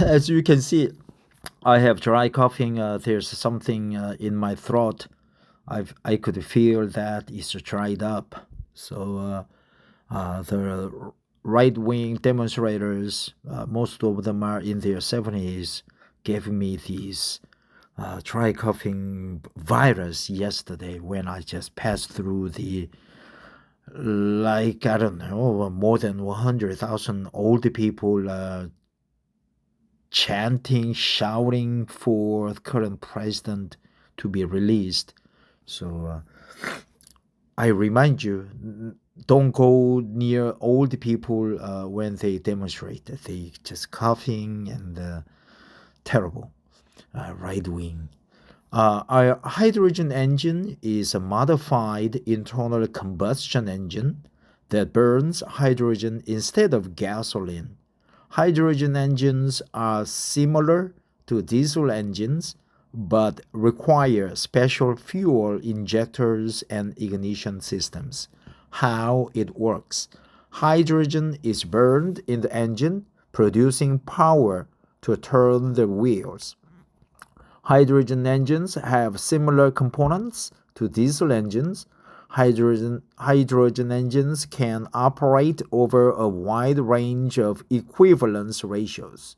As you can see, I have dry coughing. There's something in my throat. I could feel that it's dried up. So the right-wing demonstrators, most of them are in their 70s, gave me these dry coughing virus yesterday when I just passed through I don't know, more than 100,000 old people chanting, shouting for the current president to be released. So I remind you, don't go near old people when they demonstrate. They just coughing and terrible. Right wing. Our hydrogen engine is a modified internal combustion engine that burns hydrogen instead of gasoline. Hydrogen engines are similar to diesel engines, but require special fuel injectors and ignition systems. How it works. Hydrogen is burned in the engine, producing power to turn the wheels. Hydrogen engines have similar components to diesel engines. Hydrogen engines can operate over a wide range of equivalence ratios.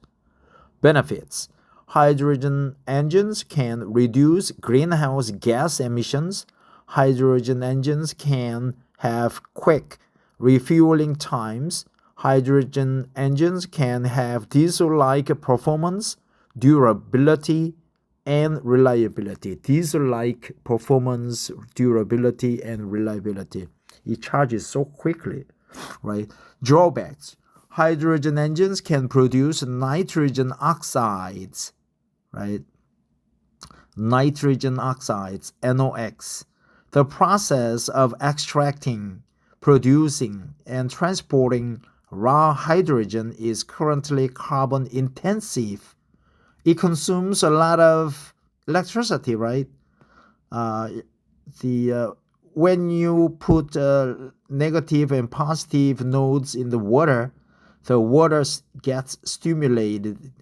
Benefits. Hydrogen engines can reduce greenhouse gas emissions. Hydrogen engines can have quick refueling times. Hydrogen engines can have diesel-like performance, durability, and reliability. Diesel-like performance, durability, and reliability. It charges so quickly, right? Drawbacks. Hydrogen engines can produce nitrogen oxides, right? Nitrogen oxides, NOx. The process of extracting, producing, and transporting raw hydrogen is currently carbon intensive. It consumes a lot of electricity, right? When you put negative and positive nodes in the water gets stimulated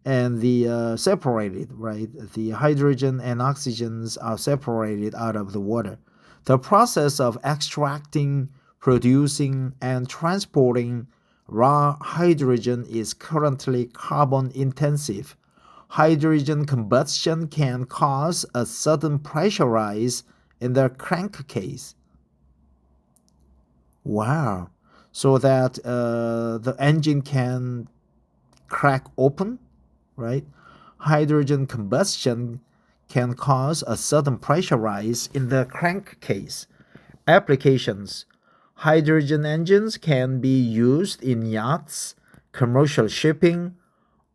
and separated, right? The hydrogen and oxygens are separated out of the water. The process of extracting, producing, and transporting raw hydrogen is currently carbon intensive. Hydrogen combustion can cause a sudden pressure rise in the crankcase. Wow. So that the engine can crack open, right? Hydrogen combustion can cause a sudden pressure rise in the crankcase. Applications. Hydrogen engines can be used in yachts, commercial shipping,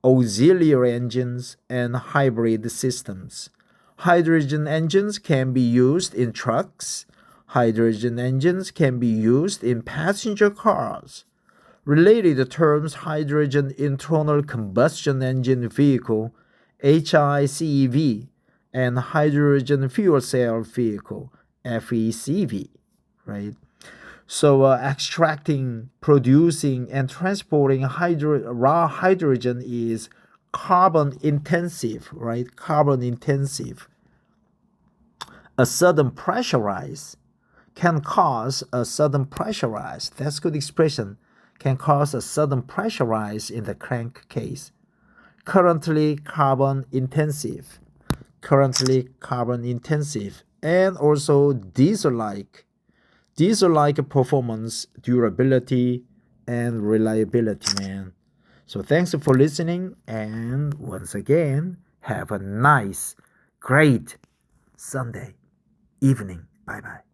auxiliary engines, and hybrid systems. Hydrogen engines can be used in trucks. Hydrogen engines can be used in passenger cars. Related terms: hydrogen internal combustion engine vehicle, HICV, and hydrogen fuel cell vehicle, FECV, right? So extracting, producing, and transporting raw hydrogen is carbon intensive, right? Carbon intensive. A sudden pressure rise can cause a sudden pressure rise. That's good expression. Can cause a sudden pressure rise in the crankcase. Currently carbon intensive. Currently carbon intensive. And also diesel-like. Diesel-like performance, durability, and reliability, man. So thanks for listening, and once again, have a nice, great Sunday evening. Bye-bye.